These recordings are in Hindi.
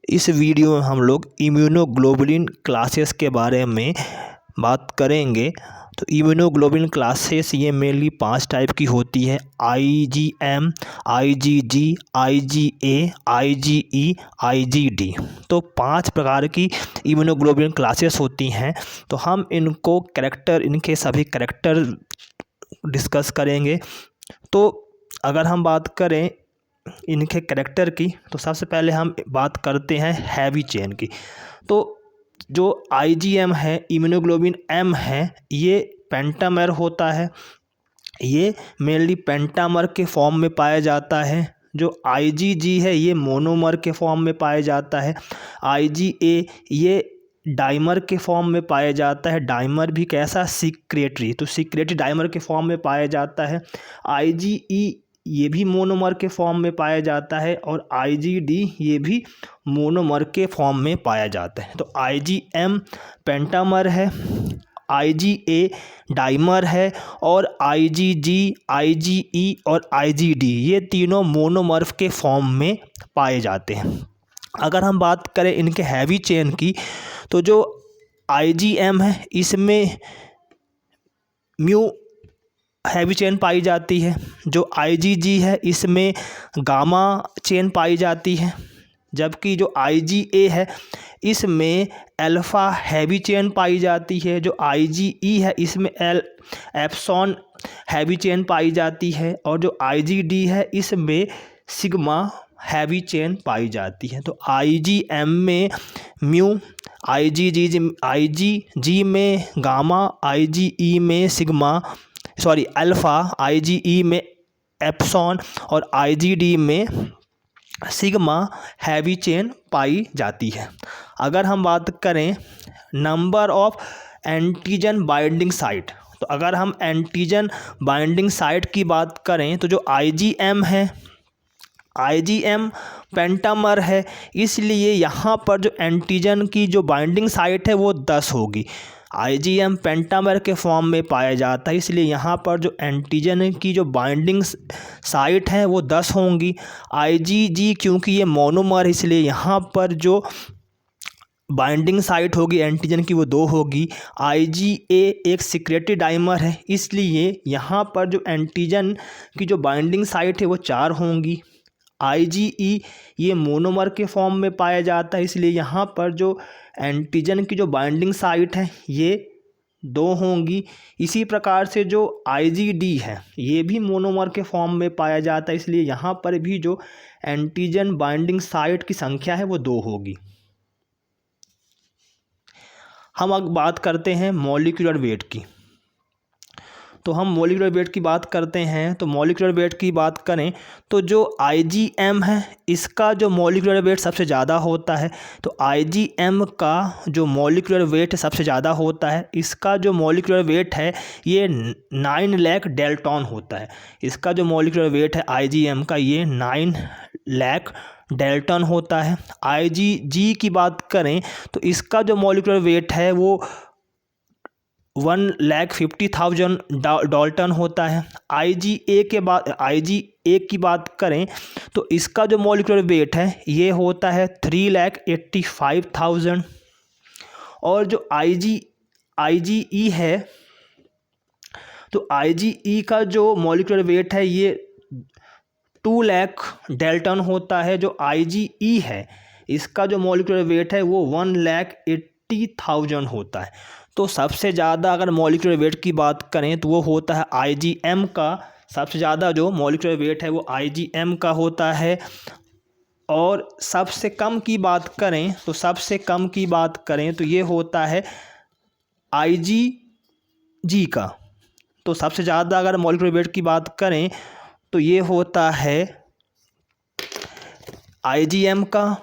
इस वीडियो में हम लोग इम्यूनोग्लोबुलिन क्लासेस के बारे में बात करेंगे। तो इम्यूनोग्लोबुलिन क्लासेस ये मेनली 5 टाइप की होती है: IgM, IgG, IgA, IgE, IgD। तो 5 प्रकार की इम्यूनोग्लोबुलिन क्लासेस होती हैं। तो हम इनके सभी कैरेक्टर डिस्कस करेंगे। तो अगर हम बात करें इनके कैरेक्टर की, तो सबसे पहले हम बात करते हैं हैवी चेन की। तो जो IgM है, इम्यूनोग्लोबुलिन M है, ये पेंटामर होता है। ये मेनली पेंटामर के फॉर्म में पाया जाता है। जो IgG है ये मोनोमर के फॉर्म में पाया जाता है। IgA ये डाइमर के फॉर्म में पाया जाता है। डाइमर भी कैसा, सीक्रेटरी, तो सीक्रेटरी डाइमर के फॉर्म में पाया जाता है। IgE ये भी मोनोमर के फॉर्म में पाया जाता है और IgD ये भी मोनोमर के फॉर्म में पाया जाता है। तो IgM पेंटामर है, IgA डाइमर है और IgG, IgE और IgD ये तीनों मोनोमर्फ के फॉर्म में पाए जाते हैं। अगर हम बात करें इनके हैवी चेन की, तो जो IgM है इसमें म्यू हैवी चेन पाई जाती है। जो IgG है इसमें गामा चेन पाई जाती है। जबकि जो IgA है इसमें अल्फ़ा हैवी चेन पाई जाती है। जो IgE है इसमें एप्सॉन हैवी चेन पाई जाती है और जो IgD है इसमें सिग्मा हैवी चेन पाई जाती है। तो IgM में म्यू, IgG में गामा, IgE में अल्फ़ा, IgE में एप्सॉन और IgD में सिग्मा हैवी चेन पाई जाती है। अगर हम बात करें number of antigen binding site, तो अगर हम एंटीजन बाइंडिंग साइट की बात करें तो जो IgM है, IgM पेंटामर है, इसलिए यहाँ पर जो एंटीजन की जो बाइंडिंग साइट है वो 10 होगी। IgM पेंटामर के फॉर्म में पाया जाता है, इसलिए यहाँ पर जो एंटीजन की जो बाइंडिंग साइट है वो 10 होंगी। IgG क्योंकि ये मोनोमर है इसलिए यहाँ पर जो बाइंडिंग साइट होगी एंटीजन की वो 2 होगी। IgA एक सीक्रेटरी डाइमर है, इसलिए यहाँ पर जो एंटीजन की जो बाइंडिंग साइट है वो 4 होंगी। IgE ये मोनोमर के फॉर्म में पाया जाता है, इसलिए यहाँ पर जो एंटीजन की जो बाइंडिंग साइट है ये 2 होंगी। इसी प्रकार से जो IgD है ये भी मोनोमर के फॉर्म में पाया जाता है, इसलिए यहाँ पर भी जो एंटीजन बाइंडिंग साइट की संख्या है वो 2 होगी। हम अब बात करते हैं मॉलिक्यूलर वेट की। तो हम मॉलिक्यूलर वेट की बात करते हैं, तो मॉलिक्यूलर वेट की बात करें तो जो IgM है इसका जो मॉलिक्यूलर वेट सबसे ज़्यादा होता है। तो IgM का जो मॉलिक्यूलर वेट सबसे ज़्यादा होता है, इसका जो मॉलिक्यूलर वेट है ये 9 लाख डेल्टॉन होता है। इसका जो मॉलिक्यूलर वेट है IgM का ये 9 लाख डेल्टन होता है। IgG की बात करें तो इसका जो मॉलिक्यूलर वेट है वो 1,50,000 डाल्टन होता है। IgA की बात करें तो इसका जो मॉलिक्यूलर वेट है ये होता है 3,85,000। और जो IgE है, तो IgE का जो मॉलिक्यूलर वेट है ये 2 लाख डेल्टन होता है। जो IgE है इसका जो मॉलिक्यूलर वेट है वो 1,80,000 होता है। तो सबसे ज़्यादा अगर मॉलिक्यूलर वेट की बात करें तो वो होता है IgM का। सबसे ज़्यादा जो मॉलिक्यूलर वेट है वो IgM का होता है। और सबसे कम की बात करें तो ये होता है IgG का। तो सबसे ज़्यादा अगर मॉलिक्यूलर वेट की बात करें तो ये होता है IgM का।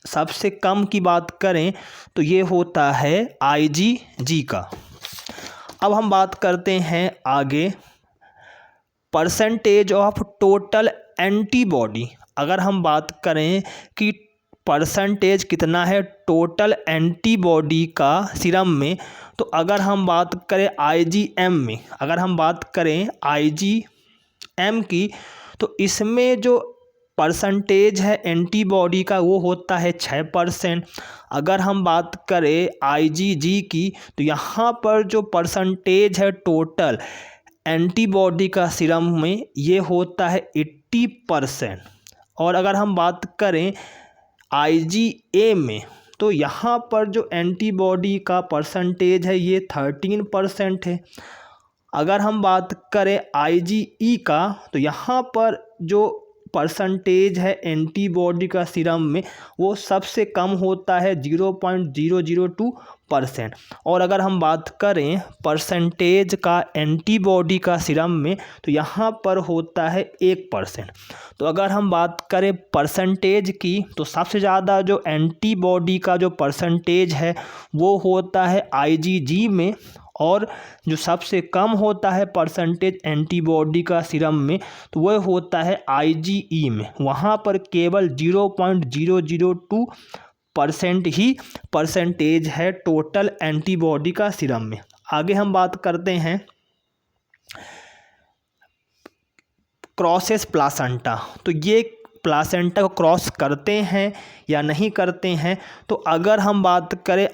सबसे कम की बात करें तो ये होता है IgG का। अब हम बात करते हैं आगे परसेंटेज ऑफ टोटल एंटीबॉडी। अगर हम बात करें कि परसेंटेज कितना है टोटल एंटीबॉडी का सीरम में, तो अगर हम बात करें IgM की, तो इसमें जो परसेंटेज है एंटीबॉडी का वो होता है 6%। अगर हम बात करें आईजीजी की तो यहाँ पर जो परसेंटेज है टोटल एंटीबॉडी का सीरम में ये होता है 80%। और अगर हम बात करें आईजीए में तो यहाँ पर जो एंटीबॉडी का परसेंटेज है ये 13% है। अगर हम बात करें आईजीई का तो यहाँ पर जो परसेंटेज है एंटीबॉडी का सीरम में वो सबसे कम होता है 0.002%। और अगर हम बात करें परसेंटेज का एंटीबॉडी का सीरम में तो यहाँ पर होता है 1%। तो अगर हम बात करें परसेंटेज की तो सबसे ज़्यादा जो एंटीबॉडी का जो परसेंटेज है वो होता है आईजीजी में, और जो सबसे कम होता है परसेंटेज एंटीबॉडी का सीरम में तो वह होता है आईजीई में। वहाँ पर केवल 0.002% ही परसेंटेज है टोटल एंटीबॉडी का सीरम में। आगे हम बात करते हैं क्रॉसेस प्लासेंटा। तो ये प्लासेंटा को क्रॉस करते हैं या नहीं करते हैं। तो अगर हम बात करें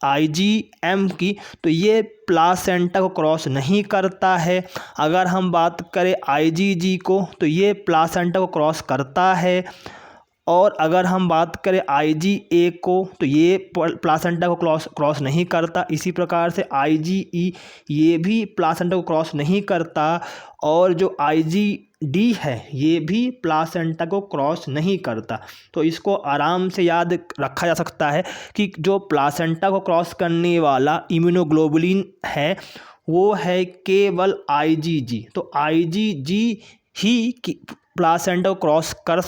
आईजीएम की तो ये प्लासेंटा को क्रॉस नहीं करता है। अगर हम बात करें आईजीजी को तो ये प्लासेंटा को क्रॉस करता है। और अगर हम बात करें आईजीए को तो ये प्लासेंटा को क्रॉस नहीं करता। इसी प्रकार से आईजीई ये भी प्लासेंटा को क्रॉस नहीं करता। और जो आईजीडी है ये भी प्लासेंटा को क्रॉस नहीं करता। तो इसको आराम से याद रखा जा सकता है कि जो प्लासेंटा को क्रॉस करने वाला इम्यूनोग्लोबुलिन है वो है केवल आईजीजी। तो आईजीजी ही प्लासेंटा को क्रॉस कर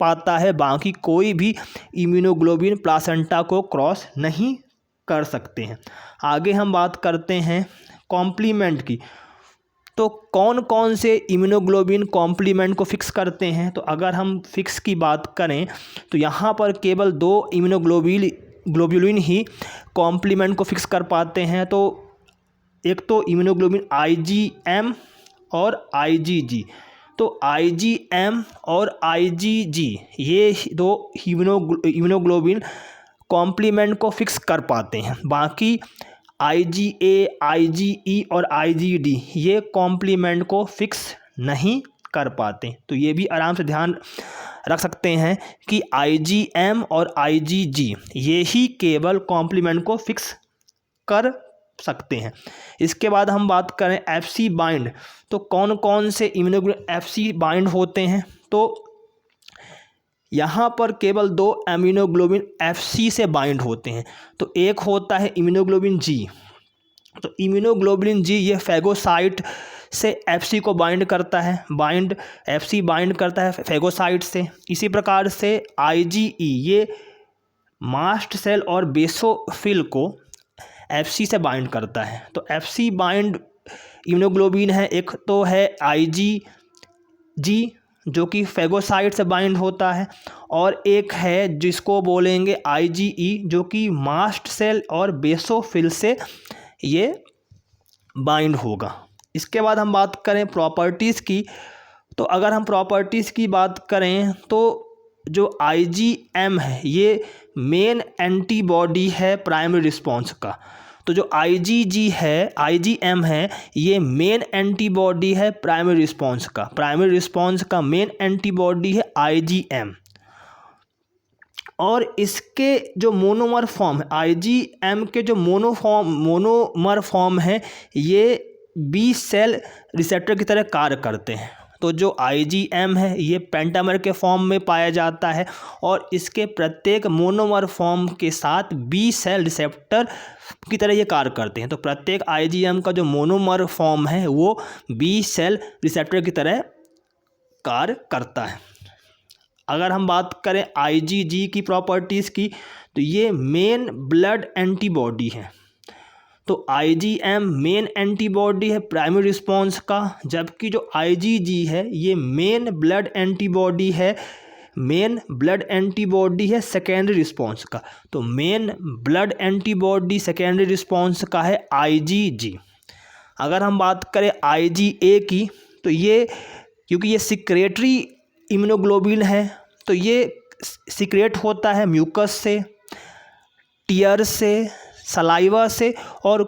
पाता है, बाकी कोई भी इम्यूनोग्लोबुलिन प्लासेंटा को क्रॉस नहीं कर सकते हैं। आगे हम बात करते हैं कॉम्प्लीमेंट की। तो कौन कौन से इम्यूनोग्लोबुलिन कॉम्प्लीमेंट को फिक्स करते हैं। तो अगर हम फिक्स की बात करें तो यहाँ पर केवल 2 इम्यूनोग्लोबुलिन ही कॉम्प्लीमेंट को फिक्स कर पाते हैं। तो एक तो इम्यूनोग्लोबुलिन आईजीएम और आईजीजी। तो आईजीएम और आईजीजी ये 2 इम्यूनोग्लोबुलिन कॉम्प्लीमेंट को फिक्स कर पाते हैं। बाकी आईजीए, आईजीई और आईजीडी ये कॉम्प्लीमेंट को फिक्स नहीं कर पाते। तो ये भी आराम से ध्यान रख सकते हैं कि आईजीएम और आईजीजी ये ही केवल कॉम्प्लीमेंट को फिक्स कर सकते हैं। इसके बाद हम बात करें एफसी बाइंड। तो कौन कौन से इम्यूनोग्लोबुलिन एफसी बाइंड होते हैं। तो यहाँ पर केवल 2 इम्यूनोग्लोबुलिन एफसी से बाइंड होते हैं। तो एक होता है इम्यूनोग्लोबुलिन जी। तो इम्यूनोग्लोबुलिन जी ये फैगोसाइट से एफसी को बाइंड करता है। एफसी बाइंड करता है फैगोसाइट से। इसी प्रकार से आईजीई ये मास्ट सेल और बेसोफिल को एफसी से बाइंड करता है। तो एफसी बाइंड इम्यूनोग्लोबुलिन है। एक तो है आईजीजी जो कि फैगोसाइट से बाइंड होता है, और एक है जिसको बोलेंगे आईजीई जो कि मास्ट सेल और बेसोफिल से ये बाइंड होगा। इसके बाद हम बात करें प्रॉपर्टीज़ की। तो अगर हम प्रॉपर्टीज़ की बात करें तो जो आईजीएम है ये मेन एंटीबॉडी है प्राइमरी रिस्पॉन्स का। तो जो आईजीजी है, आईजीएम है, ये मेन एंटीबॉडी है प्राइमरी रिस्पॉन्स का। प्राइमरी रिस्पॉन्स का मेन एंटीबॉडी है आईजीएम। और इसके जो मोनोमर फॉर्म है, आईजीएम के जो मोनोमर फॉर्म है ये बी सेल रिसेप्टर की तरह कार्य करते हैं। तो जो आईजीएम है ये पेंटामर के फॉर्म में पाया जाता है, और इसके प्रत्येक मोनोमर फॉर्म के साथ बी सेल रिसेप्टर की तरह ये कार्य करते हैं। तो प्रत्येक आईजीएम का जो मोनोमर फॉर्म है वो बी सेल रिसेप्टर की तरह कार्य करता है। अगर हम बात करें आईजीजी की प्रॉपर्टीज़ की तो ये मेन ब्लड एंटीबॉडी है। तो आईजीएम मेन एंटीबॉडी है प्राइमरी रिस्पॉन्स का, जबकि जो आईजीजी है ये मेन ब्लड एंटीबॉडी है सेकेंडरी रिस्पॉन्स का। तो main blood antibody secondary response का है आईजीजी। अगर हम बात करें आईजीए की तो ये क्योंकि ये सिक्रेटरी इम्यूनोग्लोबिन है तो ये सीक्रेट होता है म्यूकस से, टीयर से, सलाइवा से और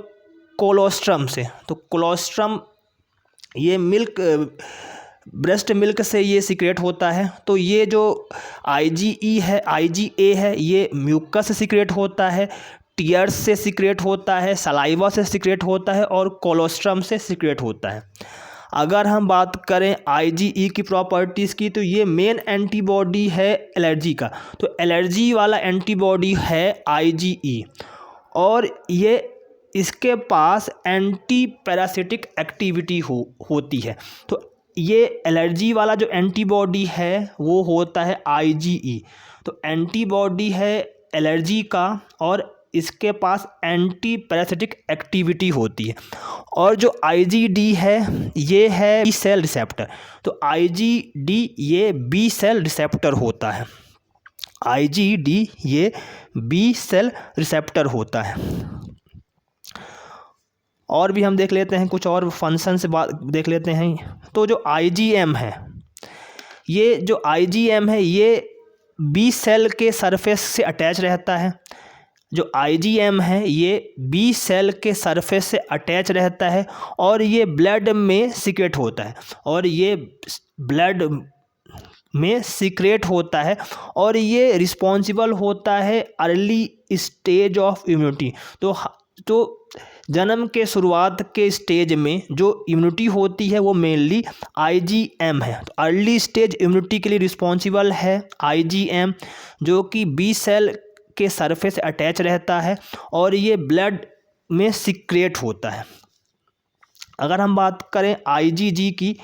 कोलोस्ट्रम से। तो कोलोस्ट्रम ये मिल्क, ब्रेस्ट मिल्क से ये सीक्रेट होता है। तो ये जो IgE है, IgA है, ये म्यूकस से सीक्रेट होता है, टीयर्स से सीक्रेट होता है, सलाइवा से सीक्रेट होता है और कोलोस्ट्रम से सीक्रेट होता है। अगर हम बात करें IgE की प्रॉपर्टीज़ की, तो ये मेन एंटीबॉडी है एलर्जी का। तो एलर्जी वाला एंटीबॉडी है IgE और ये इसके पास एंटी पैरासिटिक एक्टिविटी होती है। तो ये एलर्जी वाला जो एंटीबॉडी है वो होता है IgE। तो एंटीबॉडी है एलर्जी का और इसके पास एंटी पैरासिटिक एक्टिविटी होती है। और जो IgD है ये है बी सेल रिसेप्टर। तो IgD ये बी सेल रिसेप्टर होता है। IgD ये बी सेल रिसेप्टर होता है। और भी हम देख लेते हैं, कुछ और फंक्शन से बात देख लेते हैं। तो जो IgM है, ये जो IgM है ये बी सेल के सरफेस से अटैच रहता है। जो IgM है ये बी सेल के सरफेस से अटैच रहता है और ये ब्लड में सीक्रेट होता है और ये ब्लड में सीक्रेट होता है और ये रिस्पॉन्सिबल होता है अर्ली स्टेज ऑफ इम्यूनिटी। तो जन्म के शुरुआत के स्टेज में जो इम्यूनिटी होती है वो मेनली IgM है। तो अर्ली स्टेज इम्यूनिटी के लिए रिस्पॉन्सिबल है IgM, जो कि बी सेल के सरफेस अटैच रहता है और ये ब्लड में सीक्रेट होता है। अगर हम बात करें IgG की,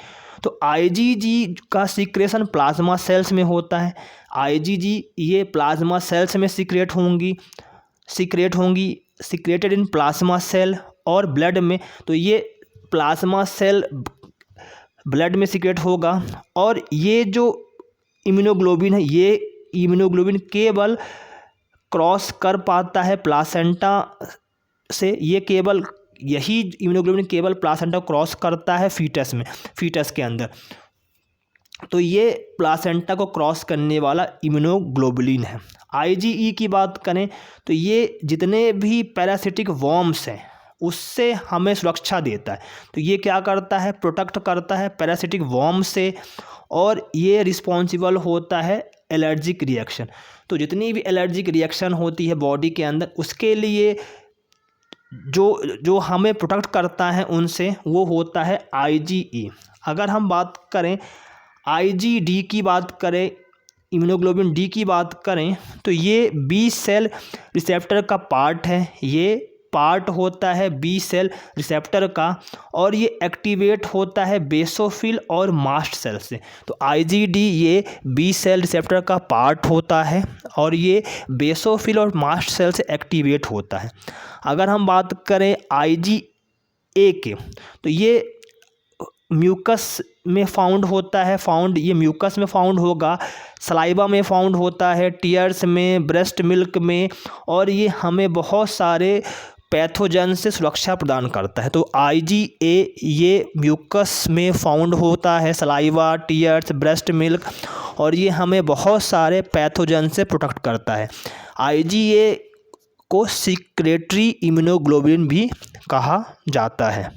तो IgG का सीक्रेशन प्लाज्मा सेल्स में होता है। IgG ये प्लाज्मा सेल्स में सीक्रेट होंगी, सीक्रेटेड इन प्लाज्मा सेल और ब्लड में। तो ये प्लाज्मा सेल ब्लड में सीक्रेट होगा। और ये जो इम्यूनोग्लोबिन है, ये इम्यूनोग्लोबिन केवल क्रॉस कर पाता है प्लासेंटा से। ये केवल यही इम्यूनोग्लोबिन केवल प्लासेंटा क्रॉस करता है फीटस के अंदर। तो ये प्लासेंटा को क्रॉस करने वाला इम्यूनोग्लोबुलिन है। IgE की बात करें तो ये जितने भी पैरासिटिक वॉर्म्स हैं उससे हमें सुरक्षा देता है। तो ये क्या करता है, प्रोटेक्ट करता है पैरासिटिक वॉर्म से और ये रिस्पॉन्सिबल होता है एलर्जिक रिएक्शन। तो जितनी भी एलर्जिक रिएक्शन होती है बॉडी के अंदर उसके लिए जो हमें प्रोटेक्ट करता है उनसे, वो होता है IgE। अगर हम बात करें IgD की बात करें, इम्यूनोग्लोबिन D की बात करें, तो ये बी सेल रिसेप्टर का पार्ट है। ये पार्ट होता है बी सेल रिसेप्टर का और ये एक्टिवेट होता है बेसोफिल और मास्ट सेल से। तो IgD ये बी सेल रिसेप्टर का पार्ट होता है और ये बेसोफिल और मास्ट सेल से एक्टिवेट होता है। अगर हम बात करें IgA के, तो ये म्यूकस में फाउंड होता है। ये म्यूकस में फाउंड होगा, सलाइवा में फाउंड होता है, टीयर्स में, ब्रेस्ट मिल्क में, और ये हमें बहुत सारे पैथोजन से सुरक्षा प्रदान करता है। तो IgA ये म्यूकस में फाउंड होता है, सलाइवा, टीयर्स, ब्रेस्ट मिल्क, और ये हमें बहुत सारे पैथोजन से प्रोटेक्ट करता है। IgA को सीक्रेटरी इम्यूनोग्लोबुलिन भी कहा जाता है।